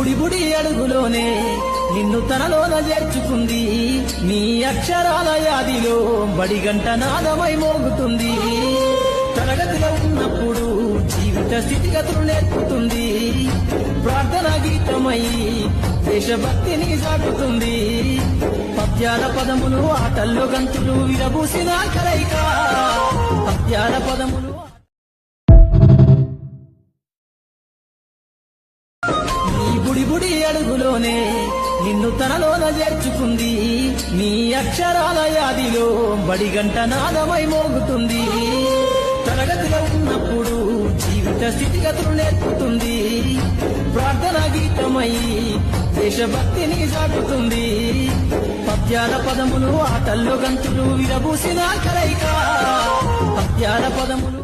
బుడి బుడి అడుగులోనే నిన్ను తనలోన చేర్చుకుంది నీ అక్షరాల యాదిలో బడిగంట నాదమై మోగుతుంది తరగతిలో ఉన్నప్పుడు జీవిత స్థితిగతులు నేర్పుతుంది ప్రార్థనా గీతమై దేశభక్తిని సాగుతుంది పద్యాల పదములు ఆటల్లో గంతులు విరబూసిన కలయిక పద్యాల పదములు నీ బుడి బుడి అడుగులోనే నిన్ను తనలోన చేర్చుకుంది నీ అక్షరాల యాదిలో బడిగంట నాదమై మోగుతుంది తరగతిలో ఉన్నప్పుడు జీవిత స్థితిగతులు నేర్పుతుంది ప్రార్థనా గీతమై దేశభక్తిని సాగుతుంది పద్యాల పదములు ఆటల్లో గంతులు విరబూసిన కలయిక పద్యాల పదములు